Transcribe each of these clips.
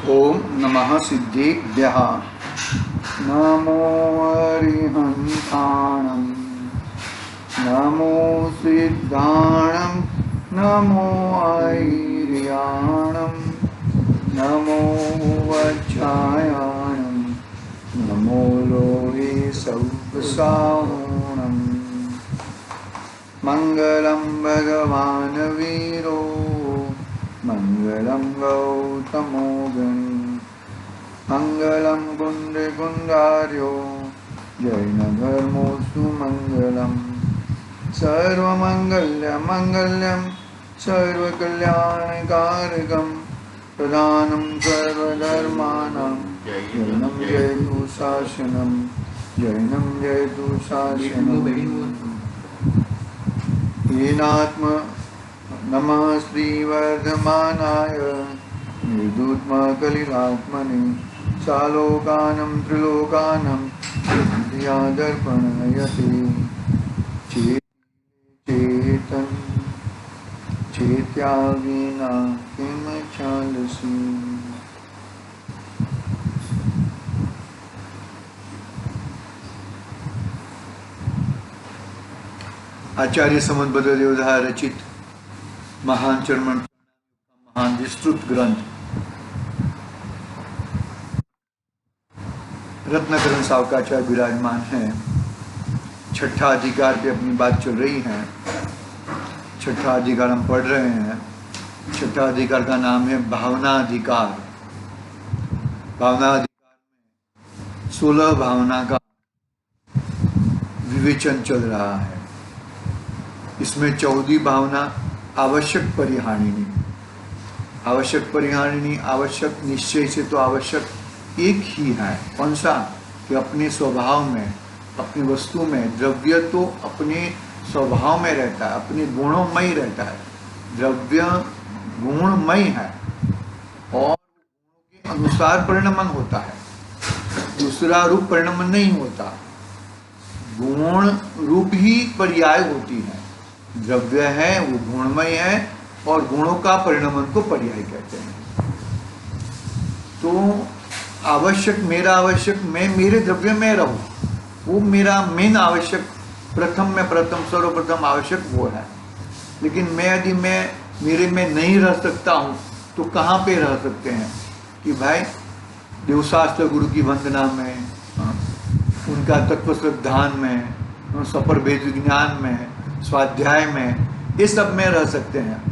ओम नमः सिद्धेभ्यः। नमो अरिहन्ताणं, नमो सिद्धाणं, नमो ऐर्याणं, नमो वज्रायाणं, नमो लोहे सौपसाहूणं। मंगलं भगवान् वीरो, मंगलं गौतमो गणी, मंगलं कुंडकुंडार्यो, जैनधर्मोऽस्तु मंगलम्। सर्वमंगल्यं सर्वकल्याणकारकं, प्रधानं सर्वधर्माणां जैनं जयतु शासनं, जैनं जयतु शासनं। येनात्म नमः श्रीवर्धमानाय निर्धूतमकलिरात्मने, सालोकानं त्रिलोकानं विद्या दर्पणयते। चेतन चेत्या विना किम चालसी। आचार्य समदबद्ध देवधा रचित महान चरमन महान विस्तृत ग्रंथ रत्नाकरण सावकाचार्य विराजमान है। छठा अधिकार पे अपनी बात चल रही है। छठा अधिकार हम पढ़ रहे हैं। छठा अधिकार का नाम है भावना अधिकार। भावना अधिकार में 16 भावना का विवेचन चल रहा है। इसमें 14वीं भावना आवश्यक परिहारिणी। आवश्यक परिहारिणी, आवश्यक निश्चय से तो आवश्यक एक ही है। कौन सा? कि अपने स्वभाव में, अपनी वस्तु में, द्रव्य तो अपने स्वभाव में रहता है, अपने गुणों में ही रहता है। द्रव्य गुणमय है और गुणों के अनुसार परिणमन होता है, दूसरा रूप परिणमन नहीं होता। गुण रूप ही पर्याय होती है। द्रव्य है वो गुणमय है और गुणों का परिणमन को पर्याय कहते हैं। तो आवश्यक, मेरा आवश्यक, मैं मेरे द्रव्य में रहूं, वो मेरा मेन आवश्यक, प्रथम में प्रथम, सर्वप्रथम आवश्यक वो है। लेकिन मैं यदि मैं मेरे में नहीं रह सकता हूँ तो कहाँ पे रह सकते हैं? कि भाई देवशास्त्र गुरु की वंदना में, उनका तत्व श्रद्धान में, सपर भेद विज्ञान में, स्वाध्याय में, ये सब में रह सकते हैं।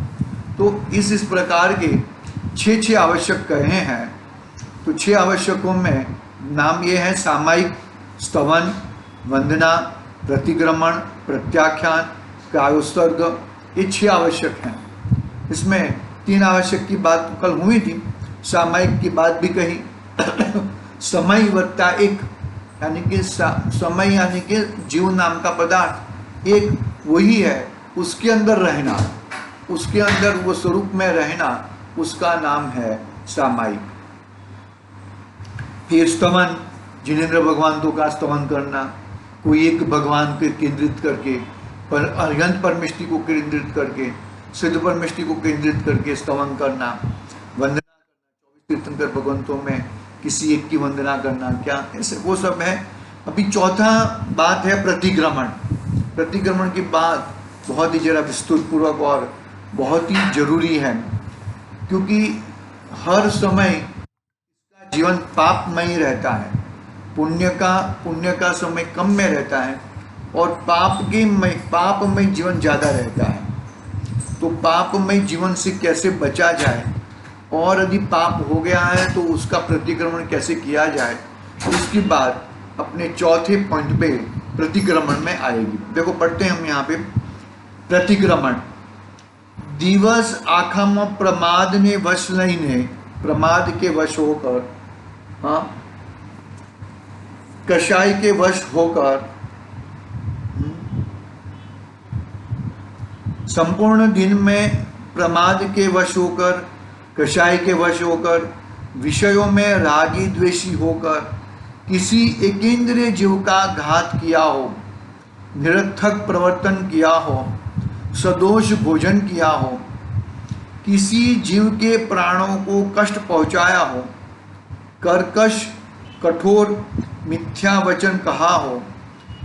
तो इस प्रकार के 6 आवश्यक कहे हैं। तो 6 आवश्यकों में नाम ये है सामायिक, स्तवन, वंदना, प्रतिक्रमण, प्रत्याख्यान, कायोत्सर्ग, ये 6 आवश्यक हैं। इसमें 3 आवश्यक की बात कल हुई थी, सामायिक की बात भी कही। समय वत्ता एक, यानी कि समय यानी कि जीव नाम का पदार्थ एक वही है, उसके अंदर रहना, उसके अंदर वो स्वरूप में रहना, उसका नाम है सामायिक। फिर स्तवन, जिनेंद्र भगवंतों का स्तवन करना, कोई एक भगवान को केंद्रित करके, पर अनंत परमेष्टि को केंद्रित करके, सिद्ध परमेष्टि को केंद्रित करके स्तवन करना, वंदना करना, 24 तीर्थंकर भगवंतों में किसी एक की वंदना करना, क्या ऐसे वो सब है। अभी चौथा बात है प्रतिक्रमण। प्रतिक्रमण की बात बहुत ही जरा विस्तृत पूर्वक और बहुत ही जरूरी है, क्योंकि हर समय इसका जीवन पापमय रहता है। पुण्य का समय कम में रहता है और पापमय जीवन ज़्यादा रहता है। तो पापमय जीवन से कैसे बचा जाए और यदि पाप हो गया है तो उसका प्रतिक्रमण कैसे किया जाए, उसकी बात अपने चौथे पॉइंट पे प्रतिक्रमण में आएगी। देखो पढ़ते हैं हम यहाँ पे। प्रतिक्रमण, दिवस आखम प्रमाद ने वश नहीं, प्रमाद के वश होकर, हाँ, कषाय के वश होकर, संपूर्ण दिन में प्रमाद के वश होकर, कषाय के वश होकर, विषयों में रागी द्वेषी होकर, किसी एकेंद्रीय जीव का घात किया हो, निरर्थक प्रवर्तन किया हो, सदोष भोजन किया हो, किसी जीव के प्राणों को कष्ट पहुंचाया हो, कर्कश कठोर मिथ्या वचन कहा हो,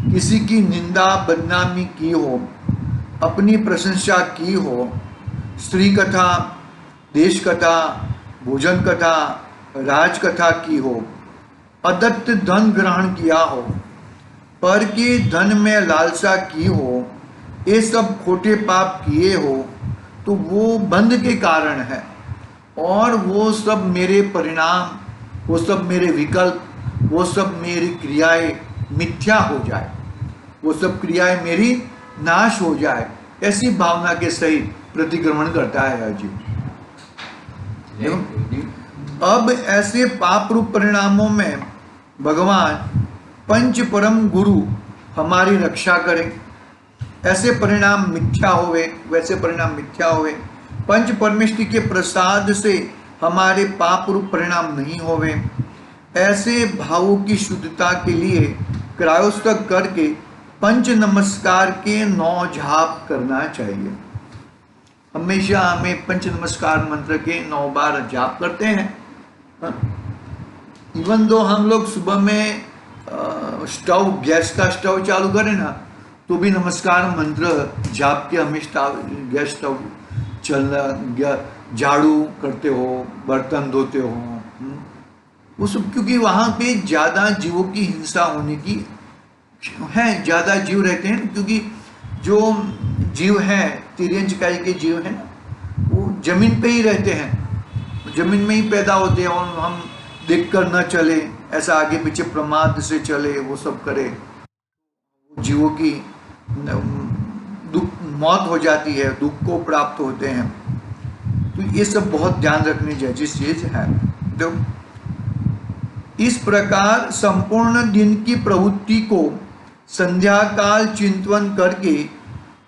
किसी की निंदा बदनामी की हो, अपनी प्रशंसा की हो, स्त्री कथा, देश कथा, भोजन कथा, राजकथा की हो, अदत्त धन ग्रहण किया हो, पर के धन में लालसा की हो, ये सब खोटे पाप किए हो, तो वो बंध के कारण है और वो सब मेरे परिणाम, वो सब मेरे विकल्प, वो सब मेरी क्रियाएं मिथ्या हो जाए, वो सब क्रियाएं मेरी नाश हो जाए, ऐसी भावना के सहित प्रतिक्रमण करता है अर्जुन। अब ऐसे पाप रूप परिणामों में भगवान पंच परम गुरु हमारी रक्षा करें। ऐसे परिणाम मिथ्या होवे, वैसे परिणाम मिथ्या होवे। पंच परमेष्टि के प्रसाद से हमारे पाप रूप परिणाम नहीं होवे। ऐसे भावों की शुद्धता के लिए क्रायोस्तक करके पंच नमस्कार के 9 जाप करना चाहिए। हमेशा हमें पंच नमस्कार मंत्र के 9 बार जाप करते हैं। इवन दो हम लोग सुबह में स्टोव, गैस का स्टोव चालू करें ना, तो भी नमस्कार मंत्र जाप के हमें गैस स्टोव चलना, झाड़ू करते हो, बर्तन धोते हो, वो सब, क्योंकि वहां पे ज्यादा जीवों की हिंसा होने की है, ज्यादा जीव रहते हैं, क्योंकि जो जीव हैं, तिर्यन चिकाई के जीव हैं ना, वो जमीन पे ही रहते हैं, जमीन में ही पैदा होते हैं, और हम देख कर न चले, ऐसा आगे पीछे प्रमाद से चले, वो सब करे, जीवों की दुख, मौत हो जाती है, दुख को प्राप्त होते हैं। तो ये सब बहुत ध्यान रखने जैसी चीज है। तो इस प्रकार संपूर्ण दिन की प्रवृत्ति को संध्या काल चिंतन करके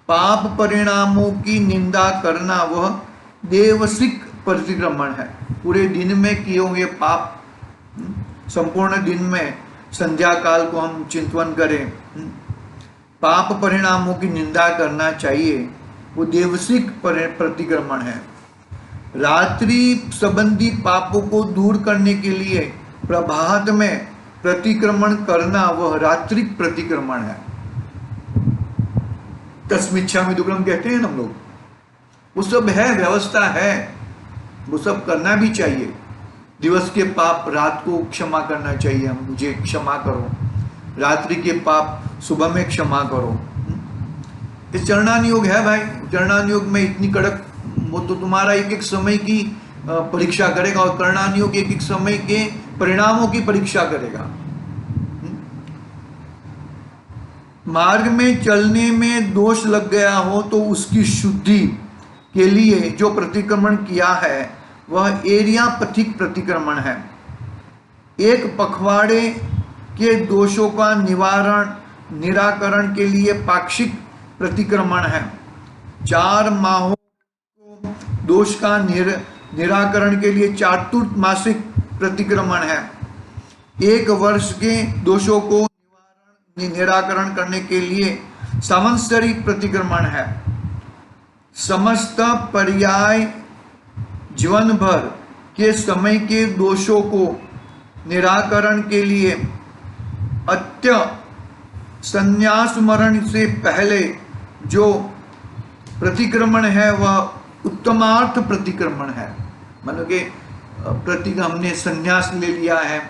पाप परिणामों की निंदा करना वह देवसिक प्रतिक्रमण है। पूरे दिन में किए हुए पाप, संपूर्ण दिन में संध्या काल को हम चिंतन करें, पाप परिणामों की निंदा करना चाहिए, वो देवसिक प्रतिक्रमण है। रात्रि संबंधी पापों को दूर करने के लिए प्रभात में प्रतिक्रमण करना वह रात्रिक प्रतिक्रमण है। तस्मिच्छामि दुक्कड़म कहते हैं हम लोग, वो सब है, व्यवस्था है, वो सब करना भी चाहिए। दिवस के पाप रात को क्षमा करना चाहिए, हम मुझे क्षमा करो, रात्रि के पाप सुबह में क्षमा करो। ये चरणान योग है भाई। चरणान योग में इतनी कड़क, वो तो तुम्हारा एक एक समय की परीक्षा करेगा, और करणान योग एक एक समय के परिणामों की परीक्षा करेगा। मार्ग में चलने में दोष लग गया हो तो उसकी शुद्धि के लिए जो प्रतिक्रमण किया है वह एरिया पथिक प्रतिक्रमण है। एक पखवाड़े के दोषों का निराकरण के लिए पाक्षिक प्रतिक्रमण है। 4 माहों को दोष का निराकरण के लिए चातुर्मासिक प्रतिक्रमण है। 1 वर्ष के दोषों को निराकरण करने के लिए संवत्सरिक प्रतिक्रमण है। समस्त पर्याय जीवन भर के समय के दोषों को निराकरण के लिए अत्य संन्यास मरण से पहले जो प्रतिक्रमण है वह उत्तमार्थ प्रतिक्रमण है। मतलब कि हमने संन्यास ले लिया है,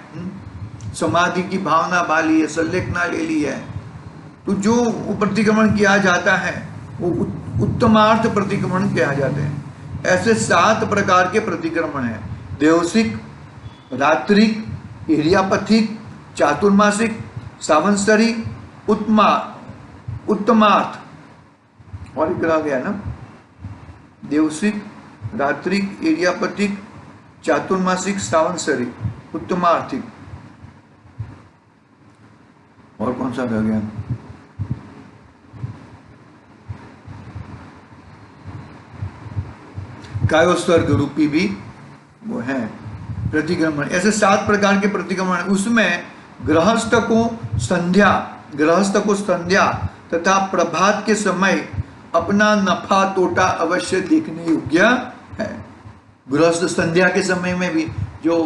समाधि की भावना बाली है, संलेखना ले ली है, तो जो प्रतिक्रमण किया जाता है वो उत्तमार्थ प्रतिक्रमण किया जाते हैं। ऐसे 7 प्रकार के प्रतिक्रमण हैं: देवसिक, रात्रिक, एरियापथिक, चातुर्मासिक, संवत्सरिक, उत्तमार्थ, और एक रह गया ना, देवसिक, रात्रिक, एरियापथिक, चातुर्मासिक, संवत्सरिक, उत्तमार्थिक, और कौन सा रह गया? कायोस्वर्ग रूपी भी वो है प्रतिक्रमण। ऐसे 7 प्रकार के प्रतिक्रमण। उसमें गृहस्थ को संध्या तथा प्रभात के समय अपना नफा तोटा अवश्य देखने योग्य है। गृहस्थ संध्या के समय में भी जो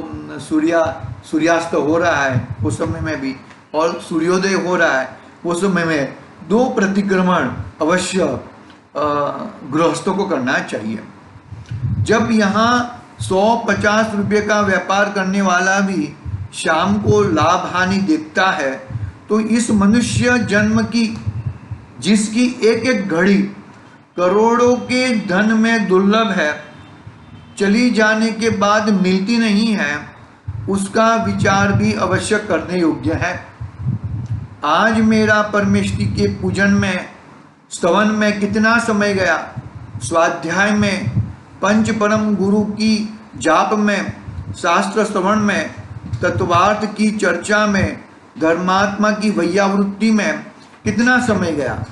सूर्य सूर्यास्त हो रहा है उस समय में भी और सूर्योदय हो रहा है उस समय में 2 प्रतिक्रमण अवश्य गृहस्थों को करना चाहिए। जब यहाँ 150 रुपये का व्यापार करने वाला भी शाम को लाभ हानि देखता है तो इस मनुष्य जन्म की, जिसकी एक एक घड़ी करोड़ों के धन में दुर्लभ है, चली जाने के बाद मिलती नहीं है, उसका विचार भी अवश्य करने योग्य है। आज मेरा परमेष्टि के पूजन में, स्तवन में कितना समय गया, स्वाध्याय में, पंच परम गुरु की जाप में, शास्त्र श्रवण में, तत्वार्थ की चर्चा में, धर्मात्मा की वैयावृत्ति में कितना समय गया,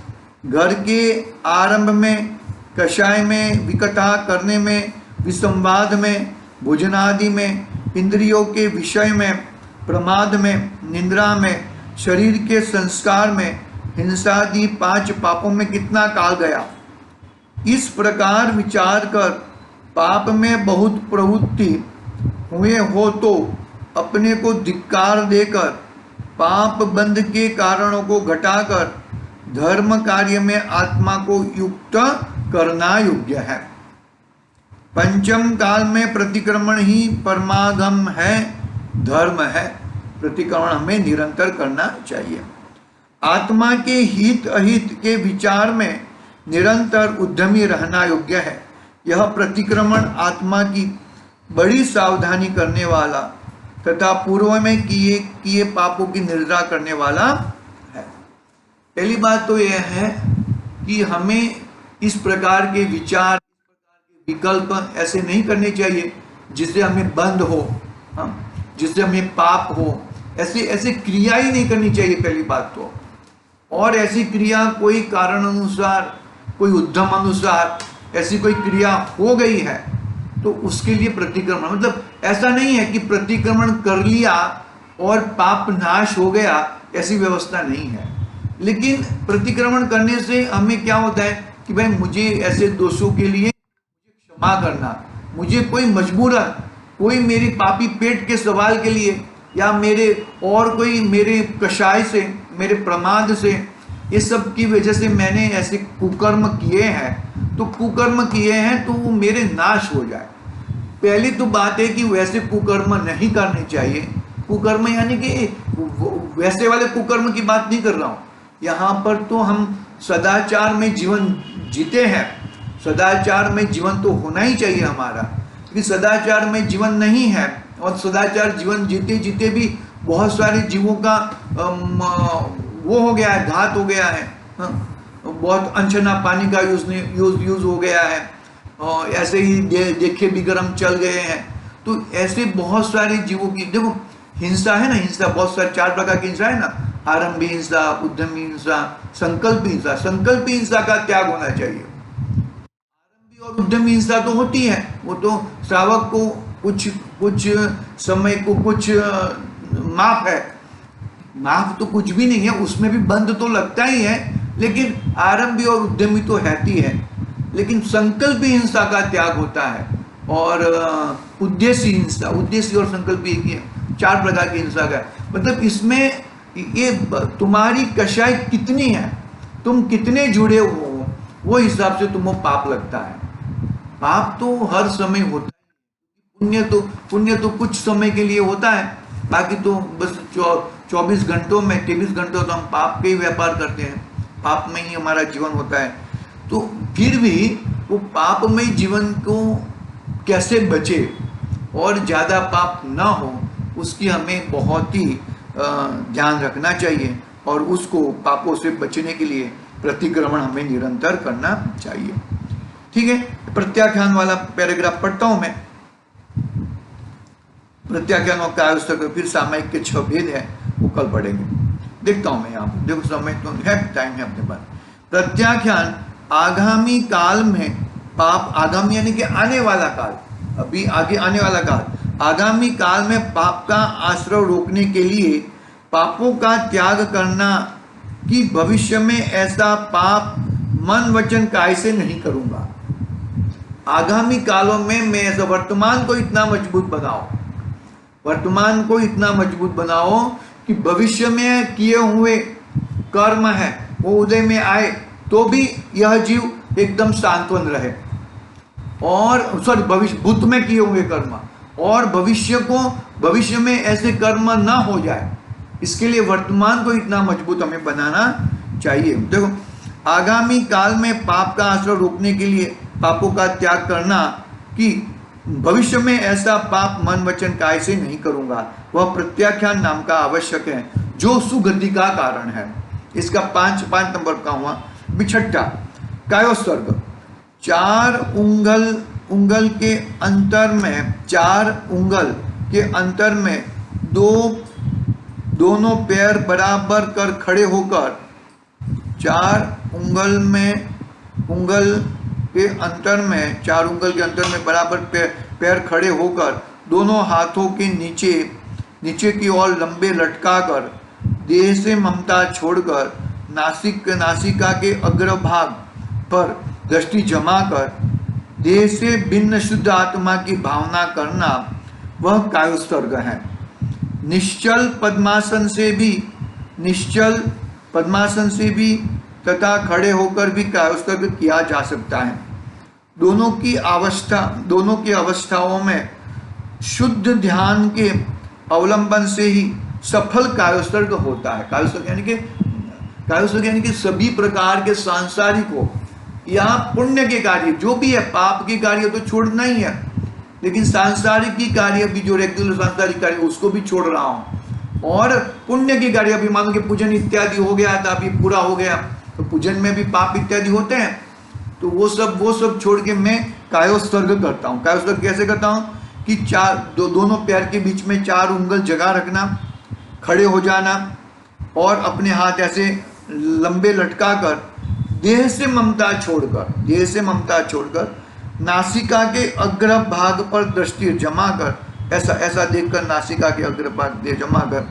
घर के आरंभ में, कषाय में, विकथा करने में, विसंवाद में, भोजनादि में, इंद्रियों के विषय में, प्रमाद में, निंद्रा में, शरीर के संस्कार में, हिंसादि 5 पापों में कितना काल गया। इस प्रकार विचार कर पाप में बहुत प्रवृत्ति हुए हो तो अपने को धिक्कार देकर पाप बंध के कारणों को घटाकर धर्म कार्य में आत्मा को युक्त करना योग्य है। पंचम काल में प्रतिक्रमण ही परमागम है, धर्म है। प्रतिक्रमण हमें निरंतर करना चाहिए। आत्मा के हित अहित के विचार में निरंतर उद्यमी रहना योग्य है। यह प्रतिक्रमण आत्मा की बड़ी सावधानी करने वाला तथा पूर्व में किए पापों की निद्रा करने वाला है। पहली बात तो यह है कि हमें इस प्रकार के विचार, इस प्रकार के विकल्प ऐसे नहीं करने चाहिए जिससे हमें बंध हो, जिससे हमें पाप हो। ऐसे क्रिया ही नहीं करनी चाहिए पहली बात तो। और ऐसी क्रिया कोई कारण अनुसार, कोई उद्यम अनुसार ऐसी कोई क्रिया हो गई है तो उसके लिए प्रतिक्रमण, मतलब ऐसा नहीं है कि प्रतिक्रमण कर लिया और पाप नाश हो गया, ऐसी व्यवस्था नहीं है। लेकिन प्रतिक्रमण करने से हमें क्या होता है कि भाई मुझे ऐसे दोषों के लिए क्षमा करना, मुझे कोई मजबूरन, कोई मेरी पापी पेट के सवाल के लिए या कोई मेरे कषाय से, मेरे प्रमाद से, इस सब की वजह से मैंने ऐसे कुकर्म किए हैं, तो कुकर्म किए हैं तो वो मेरे नाश हो जाए। पहली तो बात है कि वैसे कुकर्म नहीं करने चाहिए। कुकर्म यानी कि वैसे वाले कुकर्म की बात नहीं कर रहा हूँ। यहाँ पर तो हम सदाचार में जीवन जीते हैं, सदाचार में जीवन तो होना ही चाहिए हमारा, क्योंकि सदाचार में जीवन नहीं है और सदाचार जीवन जीते जीते भी बहुत सारे जीवों का वो हो गया है, घात हो गया है, बहुत अनछना पानी का यूज हो गया है, और ऐसे ही देखे भी गर्म चल गए हैं। तो ऐसे बहुत सारे जीवों की, देखो हिंसा है ना, हिंसा बहुत सारे 4 प्रकार की हिंसा है ना, आरंभी हिंसा, उद्यमी हिंसा, संकल्पी हिंसा। संकल्पी हिंसा का त्याग होना चाहिए। आरंभी और उद्यमी हिंसा तो होती है, वो तो श्रावक को कुछ समय को कुछ माफ है, माफ तो कुछ भी नहीं है, उसमें भी बंध तो लगता ही है, लेकिन आरंभी और उद्यमी तो रहती है। लेकिन संकल्पी हिंसा का त्याग होता है और उद्देश्य हिंसा, उद्देश्य और संकल्पी एक ही है, 4 प्रकार की हिंसा का। मतलब इसमें ये तुम्हारी कषाय कितनी है, तुम कितने जुड़े हो, वो हिसाब से तुमको पाप लगता है। पाप तो हर समय होता है, पुण्य तो कुछ समय के लिए होता है, बाकी तो बस 24 घंटों में 23 घंटों तो हम पाप के ही व्यापार करते हैं, पाप में ही हमारा जीवन होता है। तो फिर भी वो पापमय जीवन को कैसे बचे और ज़्यादा पाप ना हो, उसकी हमें बहुत ही ध्यान रखना चाहिए और उसको पापों से बचने के लिए प्रतिक्रमण हमें निरंतर करना चाहिए। ठीक है, प्रत्याख्यान वाला पैराग्राफ पढ़ता हूं मैं। प्रत्याख्यान और काव्य फिर सामयिक के 6 भेद है, वो कल पढ़ेंगे। देखता हूं मैं यहाँ पर, देखो समय तो है, टाइम है अपने पास। प्रत्याख्यान आगामी काल में पाप, आगामी यानी कि आने वाला काल, अभी आगे आने वाला काल, आगामी काल में पाप का आश्रय रोकने के लिए पापों का त्याग करना कि भविष्य में ऐसा पाप मन वचन काय से नहीं करूंगा। आगामी कालों में मैं ऐसा वर्तमान को इतना मजबूत बनाओ, वर्तमान को इतना मजबूत बनाओ कि भविष्य में किए हुए कर्म है वो उदय में आए तो भी यह जीव एकदम सांत्वन रहे, और सॉरी भविष्य भूत में किए हुए कर्म, और भविष्य में ऐसे कर्म ना हो जाए, इसके लिए वर्तमान को इतना मजबूत हमें बनाना चाहिए। देखो, आगामी काल में पाप का आश्रय रोकने के लिए पापों का त्याग करना कि भविष्य में ऐसा पाप मन वचन काय से नहीं करूंगा, वह प्रत्याख्यान नाम का आवश्यक है जो सुगति का कारण है। इसका पांच नंबर का हुआ। बिछट्टा कायोस्वर्ग, 4 उंगल के अंतर में, 4 उंगल के अंतर में दोनों पैर बराबर कर खड़े होकर, 4 उंगल के अंतर में बराबर पैर खड़े होकर दोनों हाथों के नीचे की ओर लंबे लटकाकर, देह से ममता छोड़कर नासिका के अग्रभाग पर दृष्टि जमा कर देह से भिन्न शुद्ध आत्मा की भावना करना, वह कायोस्वर्ग है। निश्चल पद्मासन से भी तथा खड़े होकर भी कायोस्वर्ग किया जा सकता है। दोनों की अवस्थाओं में शुद्ध ध्यान के अवलंबन से ही सफल कायोस्वर्ग होता है। कायोस्वर्ग यानी कि सभी प्रकार के सांसारिक हो या पुण्य के कार्य, जो भी है, पाप के कार्य तो छोड़ना ही है, लेकिन सांसारिक की कार्य भी, जो रेगुलर सांसारिक कार्य उसको भी छोड़ रहा हूं, और पुण्य के कार्य भी, मानो कि पूजन इत्यादि हो गया था, अभी पूरा हो गया, तो पूजन में भी पाप इत्यादि होते हैं, तो वो सब छोड़ के मैं कायोस्वर्ग करता हूँ। कायोस्वर्ग कैसे करता हूँ कि दोनों पैर के बीच में 4 उंगल जगह रखना, खड़े हो जाना और अपने हाथ ऐसे लंबे लटका कर देह से ममता छोड़कर नासिका के अग्र भाग पर दृष्टि जमा कर, ऐसा देखकर नासिका के अग्र भाग देह जमा कर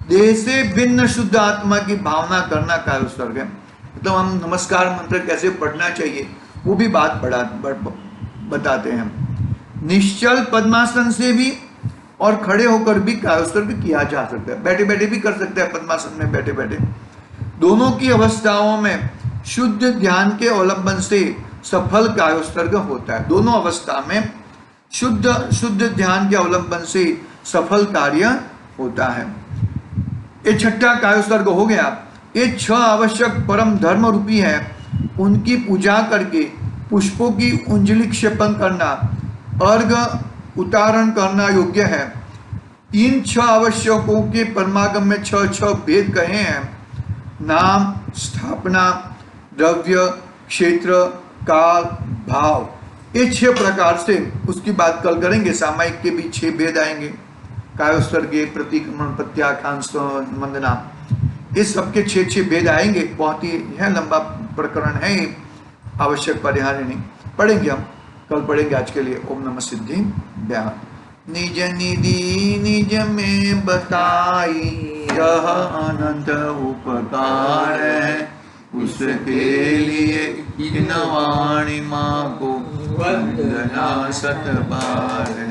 देह से भिन्न शुद्ध आत्मा की भावना करना कायोस्वर्ग है। मतलब हम नमस्कार मंत्र कैसे पढ़ना चाहिए वो भी बात बताते हैं। निश्चल पद्मासन से भी और खड़े होकर भी कायोस्वर्ग किया जा सकता है, बैठे बैठे भी कर सकते हैं, पद्मासन में बैठे बैठे। दोनों की अवस्थाओं में शुद्ध ध्यान के अवलंबन से सफल कायोस्वर्ग होता है। दोनों अवस्था में शुद्ध ध्यान के अवलंबन से सफल कार्य होता है। ये 6ठा कायोस्वर्ग हो गया। ये 6 आवश्यक परम धर्म रूपी है। उनकी पूजा करके पुष्पों की उंजलि क्षेपण करना, अर्घ उतारण करना योग्य है। इन 6 आवश्यकों के परमागम में 6 भेद कहे हैं। नाम, स्थापना, द्रव्य, क्षेत्र, काल, भाव, ये 6 प्रकार से उसकी बात कल करेंगे। सामायिक के भी 6 भेद आएंगे, कायोस्वर्ग, प्रतिक्रमण, प्रत्याख्यान, वंदना, इस सबके 6 भेद आएंगे। बहुत ही है लंबा प्रकरण है, आवश्यक परिहारिणी पढ़ेंगे हम, कल पढ़ेंगे। आज के लिए ओम नमः सिद्धि व्याह। निज निधि निज में बताई, यह अनंत उपकार है, उसके लिए इन वाणी माँ को वंदना 7 बार है।